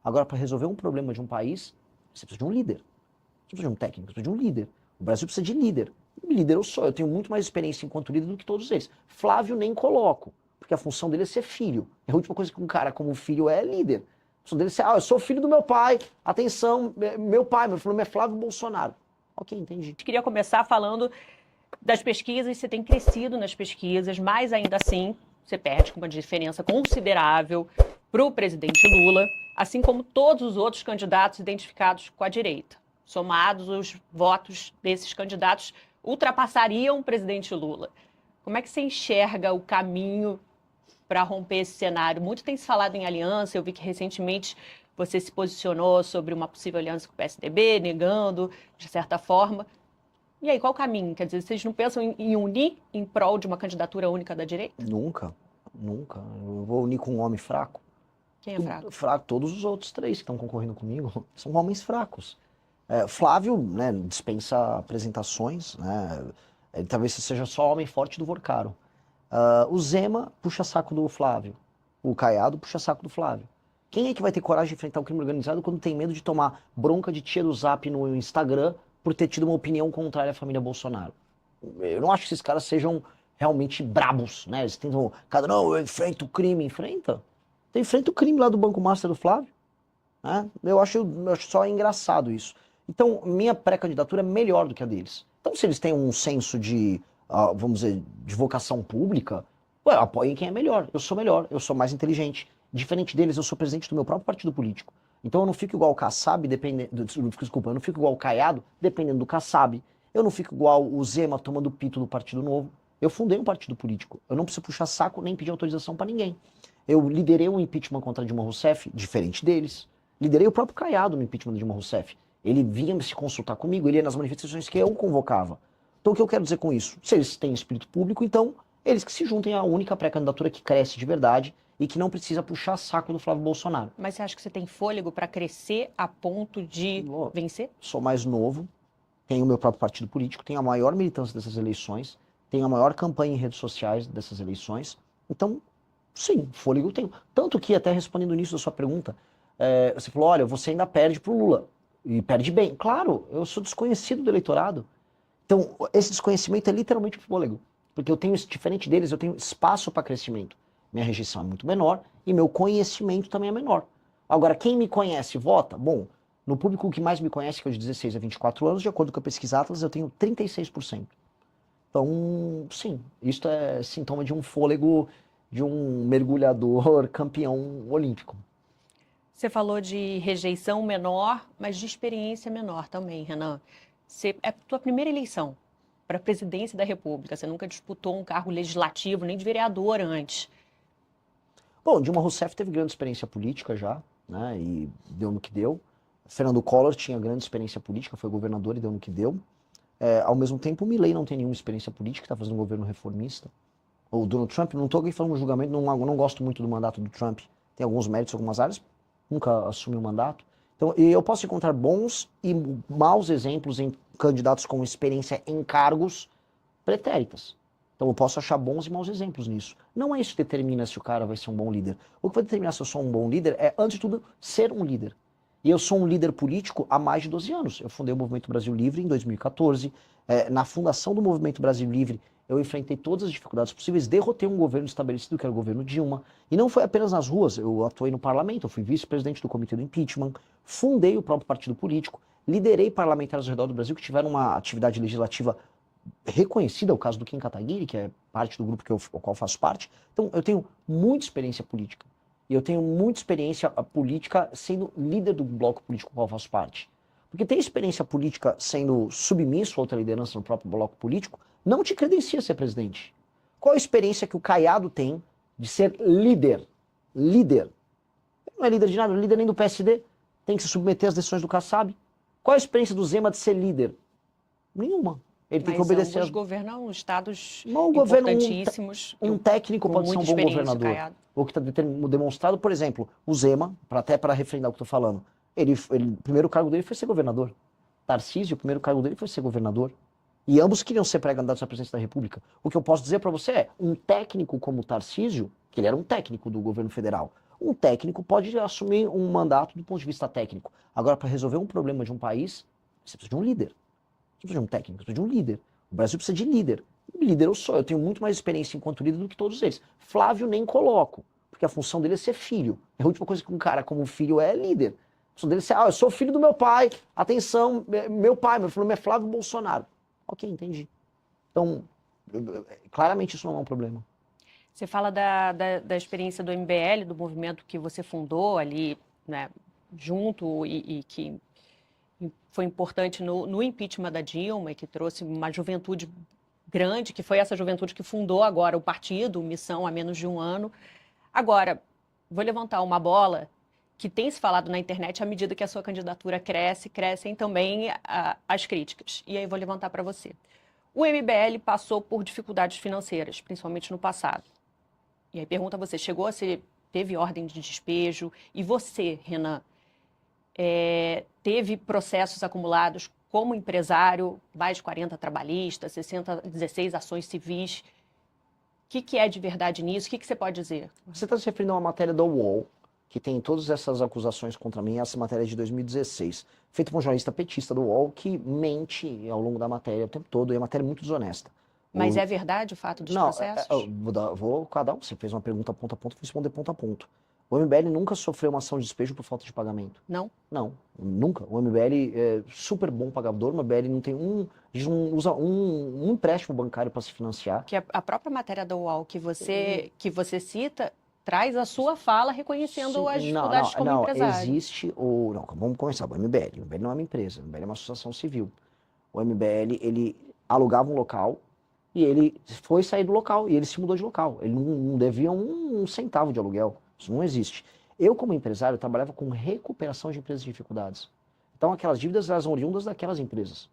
Agora, para resolver um problema de um país, você precisa de um líder. Você precisa de um técnico, você precisa de um líder. O Brasil precisa de líder. Líder eu sou, eu tenho muito mais experiência enquanto líder do que todos eles. Flávio nem coloco, porque a função dele é ser filho. A última coisa que um cara como filho é líder. A função dele é ser, eu sou filho do meu pai, atenção, meu pai, meu nome é Flávio Bolsonaro. Ok, entendi. Eu queria começar falando das pesquisas, você tem crescido nas pesquisas, mas ainda assim você perde com uma diferença considerável para o presidente Lula, assim como todos os outros candidatos identificados com a direita. Somados, os votos desses candidatos ultrapassariam o presidente Lula. Como é que você enxerga o caminho para romper esse cenário? Muito tem se falado em aliança, eu vi que recentemente você se posicionou sobre uma possível aliança com o PSDB, negando, de certa forma. E aí, qual o caminho? Quer dizer, vocês não pensam em unir em prol de uma candidatura única da direita? Nunca, nunca. Eu vou unir com um homem fraco. Quem é fraco? Fraco, todos os outros três que estão concorrendo comigo são homens fracos. Flávio, né, dispensa apresentações, né, ele talvez seja só homem forte do Vorcaro. O Zema puxa saco do Flávio, o Caiado puxa saco do Flávio. Quem é que vai ter coragem de enfrentar o crime organizado quando tem medo de tomar bronca de tia do Zap no Instagram por ter tido uma opinião contrária à família Bolsonaro? Eu não acho que esses caras sejam realmente brabos, né? Eles tentam, não, eu enfrento o crime, enfrenta. Então enfrenta o crime lá do Banco Master do Flávio. Né? Eu acho só engraçado isso. Então, minha pré-candidatura é melhor do que a deles. Então, se eles têm um senso de, vamos dizer, de vocação pública, apoiem quem é melhor. Eu sou mais inteligente. Diferente deles, eu sou presidente do meu próprio partido político. Então, eu não fico igual o Kassab, desculpa, eu não fico igual o Caiado, dependendo do Kassab. Eu não fico igual o Zema tomando pito do Partido Novo. Eu fundei um partido político. Eu não preciso puxar saco nem pedir autorização para ninguém. Eu liderei um impeachment contra Dilma Rousseff, diferente deles. Liderei o próprio Caiado no impeachment de Dilma Rousseff. Ele vinha se consultar comigo, ele ia nas manifestações que eu convocava. Então o que eu quero dizer com isso? Se eles têm espírito público, então eles que se juntem à única pré-candidatura que cresce de verdade e que não precisa puxar saco do Flávio Bolsonaro. Mas você acha que você tem fôlego para crescer a ponto de vencer? Sou mais novo, tenho o meu próprio partido político, tenho a maior militância dessas eleições, tenho a maior campanha em redes sociais dessas eleições. Então, sim, fôlego eu tenho. Tanto que, até respondendo nisso da sua pergunta, você falou, olha, você ainda perde pro Lula. E perde bem. Claro, eu sou desconhecido do eleitorado. Então, esse desconhecimento é literalmente fôlego. Porque eu tenho, diferente deles, eu tenho espaço para crescimento. Minha rejeição é muito menor e meu conhecimento também é menor. Agora, quem me conhece vota? Bom, no público que mais me conhece, que é de 16 a 24 anos, de acordo com a pesquisa Atlas, eu tenho 36%. Então, sim, isto é sintoma de um fôlego de um mergulhador campeão olímpico. Você falou de rejeição menor, mas de experiência menor também, Renan. É a tua primeira eleição para a presidência da República. Você nunca disputou um cargo legislativo, nem de vereador antes. Bom, Dilma Rousseff teve grande experiência política já, né, e deu no que deu. Fernando Collor tinha grande experiência política, foi governador e deu no que deu. Ao mesmo tempo, o Milei não tem nenhuma experiência política, está fazendo um governo reformista. O Donald Trump, não estou aqui falando um julgamento, não gosto muito do mandato do Trump. Tem alguns méritos em algumas áreas, nunca assumiu o mandato. Então, eu posso encontrar bons e maus exemplos em candidatos com experiência em cargos pretéritas. Então, eu posso achar bons e maus exemplos nisso. Não é isso que determina se o cara vai ser um bom líder. O que vai determinar se eu sou um bom líder é, antes de tudo, ser um líder. E eu sou um líder político há mais de 12 anos. Eu fundei o Movimento Brasil Livre em 2014. Na fundação do Movimento Brasil Livre, eu enfrentei todas as dificuldades possíveis, derrotei um governo estabelecido, que era o governo Dilma, e não foi apenas nas ruas, eu atuei no parlamento, eu fui vice-presidente do Comitê do Impeachment, fundei o próprio partido político, liderei parlamentares ao redor do Brasil que tiveram uma atividade legislativa reconhecida, o caso do Kim Kataguiri, que é parte do grupo ao qual faço parte. Então, eu tenho muita experiência política, e eu tenho muita experiência política sendo líder do bloco político ao qual faço parte. Porque ter experiência política sendo submisso a outra liderança no próprio bloco político não te credencia a ser presidente. Qual a experiência que o Caiado tem de ser líder? Líder. Ele não é líder de nada, não é líder nem do PSD. Tem que se submeter às decisões do Kassab. Qual a experiência do Zema de ser líder? Nenhuma. Ele tem que obedecer. Ambos governam estados importantíssimos. Um técnico pode ser um bom governador. O que está demonstrado, por exemplo, o Zema, até para refrendar o que eu estou falando, o primeiro cargo dele foi ser governador. Tarcísio, o primeiro cargo dele foi ser governador. E ambos queriam ser pré-candidatos à presidência da República. O que eu posso dizer para você é, um técnico como o Tarcísio, que ele era um técnico do governo federal, Um técnico pode assumir um mandato do ponto de vista técnico. Agora, para resolver um problema de um país, você precisa de um líder. Você precisa de um técnico, você precisa de um líder. O Brasil precisa de líder. Líder eu sou, eu tenho muito mais experiência enquanto líder do que todos eles. Flávio nem coloco, porque a função dele é ser filho. É a última coisa que um cara como filho é líder. A função dele é ser, eu sou filho do meu pai, atenção, meu pai, meu nome é Flávio Bolsonaro. Ok, entendi. Então, claramente isso não é um problema. Você fala da experiência do MBL, do movimento que você fundou ali, né, junto e que foi importante no impeachment da Dilma e que trouxe uma juventude grande, que foi essa juventude que fundou agora o partido, Missão, há menos de um ano. Agora, vou levantar uma bola que tem se falado na internet à medida que a sua candidatura cresce, crescem também as críticas. E aí vou levantar para você. O MBL passou por dificuldades financeiras, principalmente no passado. E aí pergunta a você, teve ordem de despejo? E você, Renan, teve processos acumulados como empresário, mais de 40 trabalhistas, 16 ações civis. O que é de verdade nisso? O que você pode dizer? Você está se referindo a uma matéria do UOL, que tem todas essas acusações contra mim, essa matéria é de 2016, feita por um jornalista petista do UOL que mente ao longo da matéria o tempo todo, e a matéria é muito desonesta. Mas é verdade o fato dos processos? Vou cada um. Você fez uma pergunta ponto a ponto, vou responder ponto a ponto. O MBL nunca sofreu uma ação de despejo por falta de pagamento. Não? Não, nunca. O MBL é super bom pagador, o MBL não tem a gente não usa um empréstimo bancário para se financiar. Que a própria matéria do UOL que você cita traz a sua fala reconhecendo as dificuldades como empresário. Existe o... Não, vamos começar. O MBL não é uma empresa, o MBL é uma associação civil. O MBL, ele alugava um local e ele foi sair do local e ele se mudou de local. Ele não devia um centavo de aluguel. Isso não existe. Eu, como empresário, trabalhava com recuperação de empresas em dificuldades. Então, aquelas dívidas eram oriundas daquelas empresas.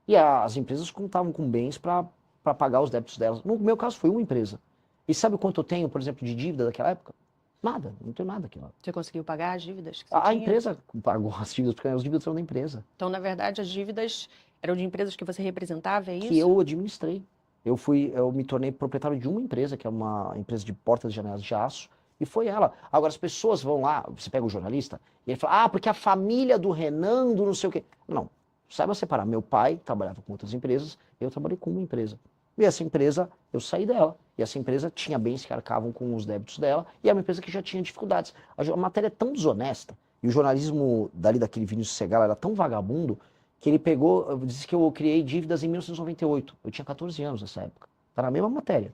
E as empresas contavam com bens para pagar os débitos delas. No meu caso, foi uma empresa. E sabe quanto eu tenho, por exemplo, de dívida daquela época? Nada, não tenho nada aqui. Você conseguiu pagar as dívidas que você A tinha? empresa pagou as dívidas, porque as dívidas eram da empresa. Então, na verdade, as dívidas eram de empresas que você representava, é isso? Que eu administrei. Eu me tornei proprietário de uma empresa, que é uma empresa de portas e janelas de aço, e foi ela. Agora, as pessoas vão lá, você pega o jornalista, e ele fala, porque a família do Renan, do não sei o quê. Não, saiba separar. Meu pai trabalhava com outras empresas, eu trabalhei com uma empresa. E essa empresa, eu saí dela. E essa empresa tinha bens que arcavam com os débitos dela, e é uma empresa que já tinha dificuldades. A matéria é tão desonesta, e o jornalismo daquele Vinícius Segala era tão vagabundo, que ele pegou, disse que eu criei dívidas em 1998. Eu tinha 14 anos nessa época. Tá na mesma matéria.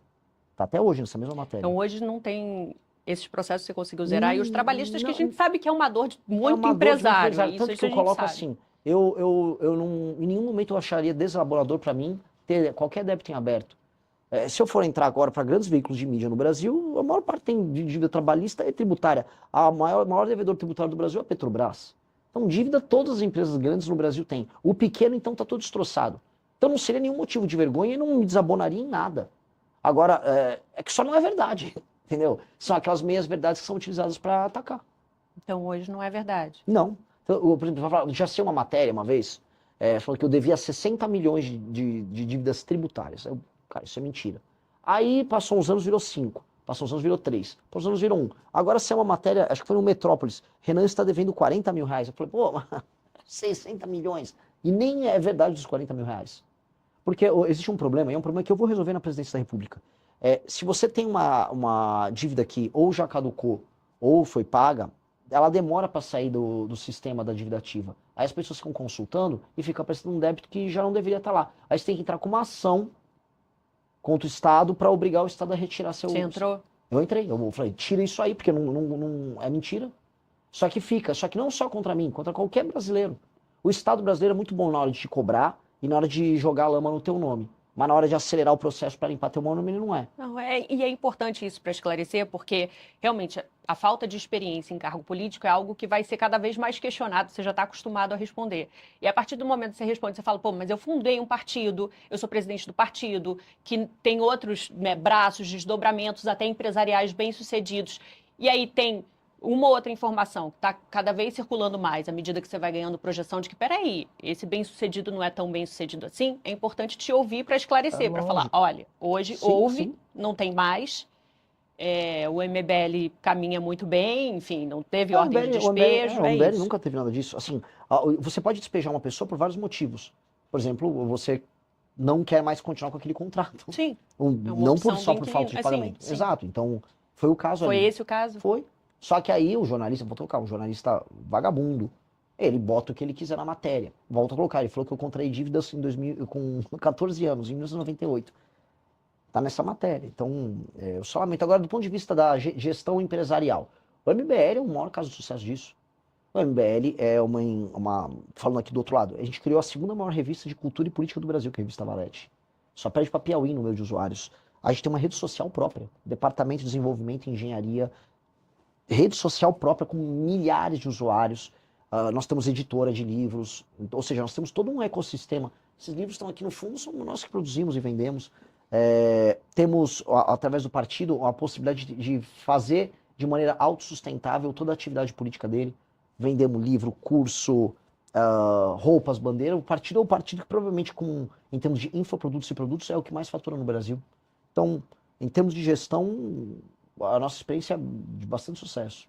Tá até hoje nessa mesma matéria. Então hoje não tem esses processos que você conseguiu zerar. E os trabalhistas que a gente sabe que é uma dor de muito empresário. Tanto que eu coloco assim, eu não, em nenhum momento eu acharia deselaborador para mim ter qualquer débito em aberto. Se eu for entrar agora para grandes veículos de mídia no Brasil, a maior parte tem de dívida trabalhista e tributária. A maior devedor tributário do Brasil é a Petrobras. Então, dívida todas as empresas grandes no Brasil têm. O pequeno, então, está todo destroçado. Então, não seria nenhum motivo de vergonha e não me desabonaria em nada. Agora, é que só não é verdade, entendeu? São aquelas meias verdades que são utilizadas para atacar. Então, hoje não é verdade? Não. Então, por exemplo, já sei uma matéria uma vez, falando que eu devia 60 milhões de dívidas tributárias. Cara, isso é mentira. Aí, passou uns anos, virou 5. Passou uns anos, virou 3. Passou uns anos, virou 1. Agora, se é uma matéria, acho que foi no Metrópolis, Renan está devendo 40 mil reais. Eu falei, 60 milhões. E nem é verdade dos 40 mil reais. Porque existe um problema, e é um problema que eu vou resolver na presidência da República. Se você tem uma dívida que ou já caducou, ou foi paga, ela demora para sair do sistema da dívida ativa. Aí as pessoas ficam consultando e fica aparecendo um débito que já não deveria estar lá. Aí você tem que entrar com uma ação contra o Estado para obrigar o Estado a retirar seu... Você entrou? Eu entrei, eu falei, tira isso aí, porque não é mentira. Só que não só contra mim, contra qualquer brasileiro. O Estado brasileiro é muito bom na hora de te cobrar e na hora de jogar a lama no teu nome. Mas na hora de acelerar o processo para limpar teu nome, ele não é. Não, e é importante isso para esclarecer, porque realmente a falta de experiência em cargo político é algo que vai ser cada vez mais questionado, você já está acostumado a responder. E a partir do momento que você responde, você fala, mas eu fundei um partido, eu sou presidente do partido, que tem outros braços, desdobramentos, até empresariais bem-sucedidos. E aí tem uma outra informação que está cada vez circulando mais, à medida que você vai ganhando projeção de que, peraí, esse bem-sucedido não é tão bem-sucedido assim, é importante te ouvir para esclarecer, para falar, olha, hoje houve, não tem mais, O MBL caminha muito bem, enfim, não teve O ordem de MBL, despejo, o é MBL isso. nunca teve nada disso. Assim, você pode despejar uma pessoa por vários motivos. Por exemplo, você não quer mais continuar com aquele contrato. Sim, é uma Não opção só do por falta inquilino. de Sim, pagamento. sim. Exato. Então, foi o caso Foi ali. esse o caso? Foi. Só que aí o jornalista, vou colocar, um jornalista vagabundo, ele bota o que ele quiser na matéria. Volta a colocar, ele falou que eu contraí dívidas em 2000, com 14 anos, em 1998. Tá nessa matéria. Então, eu só lamento. Agora, do ponto de vista da gestão empresarial, o MBL é o maior caso de sucesso disso. O MBL é falando aqui do outro lado, a gente criou a segunda maior revista de cultura e política do Brasil, que é a revista Valete. Só perde para Piauí no número de usuários. A gente tem uma rede social própria, departamento de desenvolvimento e engenharia, rede social própria com milhares de usuários. Nós temos editora de livros, ou seja, nós temos todo um ecossistema. Esses livros estão aqui no fundo, somos nós que produzimos e vendemos. Temos, através do partido, a possibilidade de fazer de maneira autossustentável toda a atividade política dele. Vendemos livro, curso, roupas, bandeira. O partido é o partido que provavelmente, em termos de infoprodutos e produtos, é o que mais fatura no Brasil. Então, em termos de gestão, a nossa experiência é de bastante sucesso.